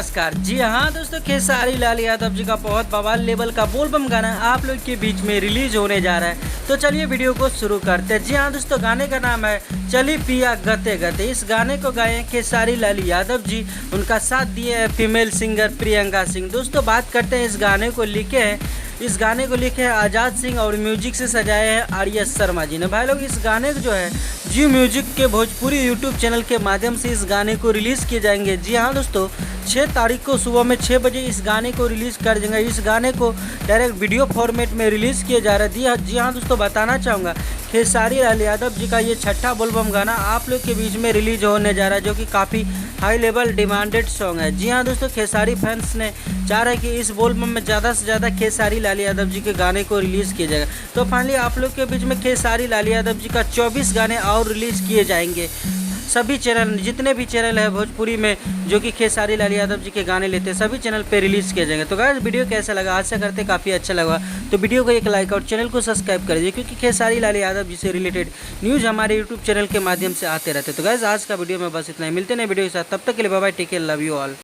नमस्कार। जी हाँ दोस्तों, खेसारी लाल यादव जी का बहुत बवाल लेवल का बोलबम गाना आप लोग के बीच में रिलीज होने जा रहा है। तो चलिए वीडियो को शुरू करते हैं। जी हाँ दोस्तों, गाने का नाम है चली पिया गते गते। इस गाने को गाए हैं खेसारी लाल यादव जी, उनका साथ दिए हैं फीमेल सिंगर प्रियंका सिंह। दोस्तों बात करते हैं, इस गाने को लिखे हैं आज़ाद सिंह और म्यूजिक से सजाए हैं आर्यस शर्मा जी ने। भाई लोग, इस गाने को जो है जियो म्यूजिक के भोजपुरी यूट्यूब चैनल के माध्यम से इस गाने को रिलीज़ किए जाएंगे। जी हाँ दोस्तों, 6 तारीख को सुबह में 6 बजे इस गाने को रिलीज़ कर देंगे। इस गाने को डायरेक्ट वीडियो फॉर्मेट में रिलीज़ किया जा रहा है। जी हाँ दोस्तों, बताना चाहूँगा खेसारी लाल यादव जी का ये छठा बोलबम गाना आप लोग के बीच में रिलीज होने जा रहा है, जो कि काफ़ी हाई लेवल डिमांडेड सॉन्ग है। जी हाँ दोस्तों, खेसारी फैंस ने चाह रहे हैं कि इस बोलबम में ज़्यादा से ज़्यादा खेसारी लाल यादव जी के गाने को रिलीज़ किया जाएगा। तो फाइनली आप लोग के बीच में खेसारी लाल यादव जी का 24 गाने और रिलीज़ किए जाएंगे। सभी चैनल, जितने भी चैनल है भोजपुरी में जो कि खेसारी लाल यादव जी के गाने लेते हैं, सभी चैनल पे रिलीज़ किए जाएंगे। तो गाइस, वीडियो कैसा लगा? आशा करते काफ़ी अच्छा लगा। तो वीडियो को एक लाइक और चैनल को सब्सक्राइब कर दीजिए, क्योंकि खेसारी लाल यादव जी से रिलेटेड न्यूज़ हमारे यूट्यूब चैनल के माध्यम से आते रहते हैं। तो गाइस, आज का वीडियो में बस इतना ही। मिलते हैं वीडियो के साथ, तब तक के लिए bye bye, take care, love you all.